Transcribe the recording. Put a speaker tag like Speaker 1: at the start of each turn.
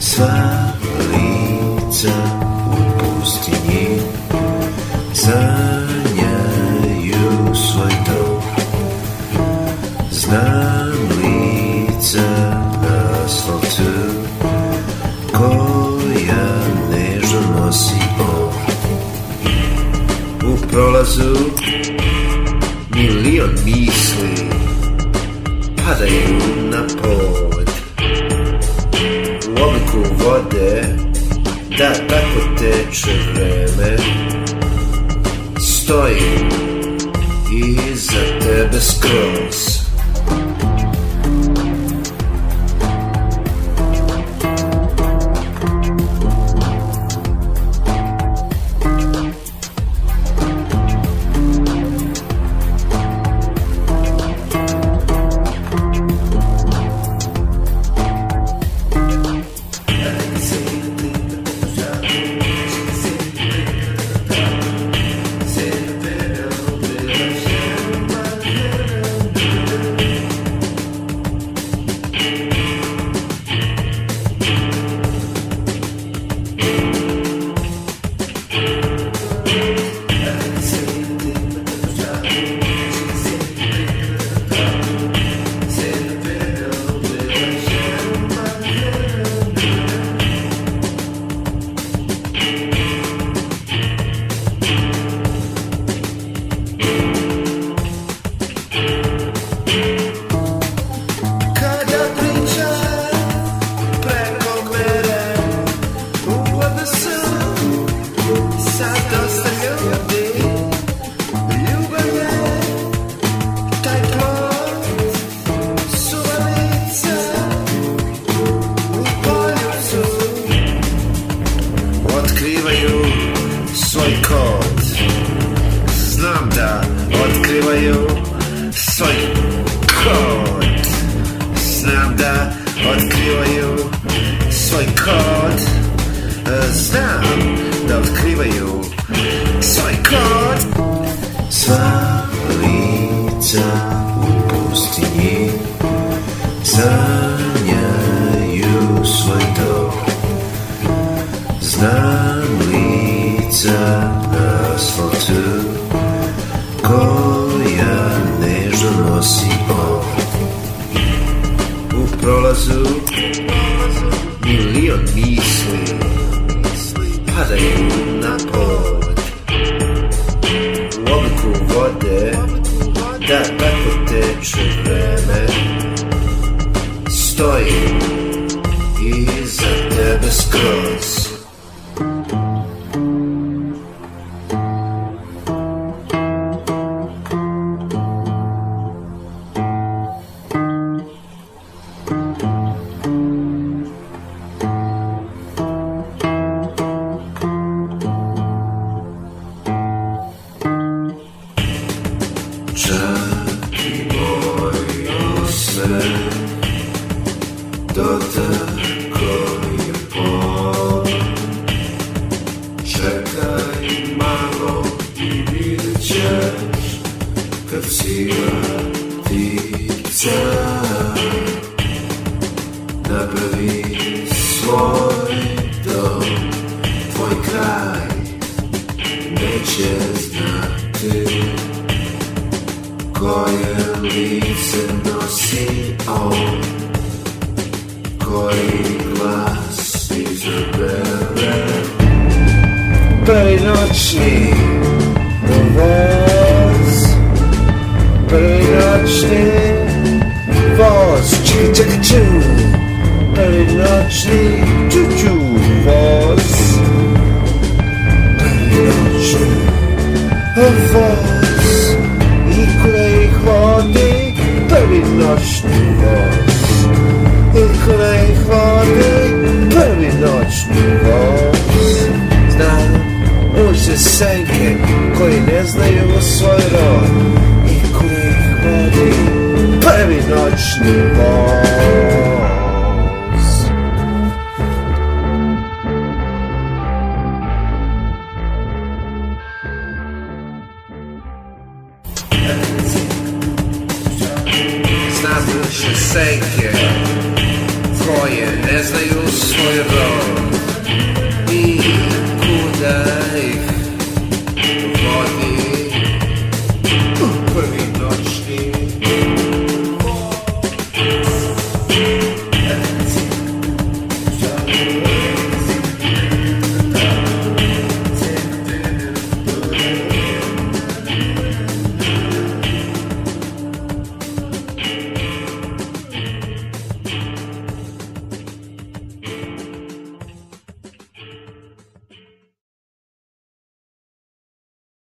Speaker 1: Sva lica u pustinji sanjaju svoj dom. Znam lica na asfaltu koja nežno nosi on. U prolazu milion misli padaju na pod. U obliku vode, da tako teče vreme, stoji iza tebe skroz. Otkrivaju svoj kod. Znam da otkrivaju svoj kod. Znam da otkrivaju svoj kod. Znam da otkrivaju svoj kod. Sva lica u pustinji sanjaju svoj dom. Znam lica na asfaltu koja nežno nosi on. U prolazu milion misli padaju na pod. U obliku vode, da tako teče vreme, stoji iza tebe skroz. Čak i moj osmeh dotakao je pod. Čekaj malo i vidjet ćeš kad sila ptica napravi svoj dom. Tvoj kraj neće znati koje lice nosi on, koji glas izabere. Prvi noćni voz, prvi noćni voz, čiki čaki ču. Prvi noćni ču-ču voz, prvi noćni voz. I kuda ih vodi prvi noćni voz. I kuda ih vodi prvi noćni voz. Znam ulice senke koji ne znaju svoj rod. I kuda ih vodi prvi noćni voz.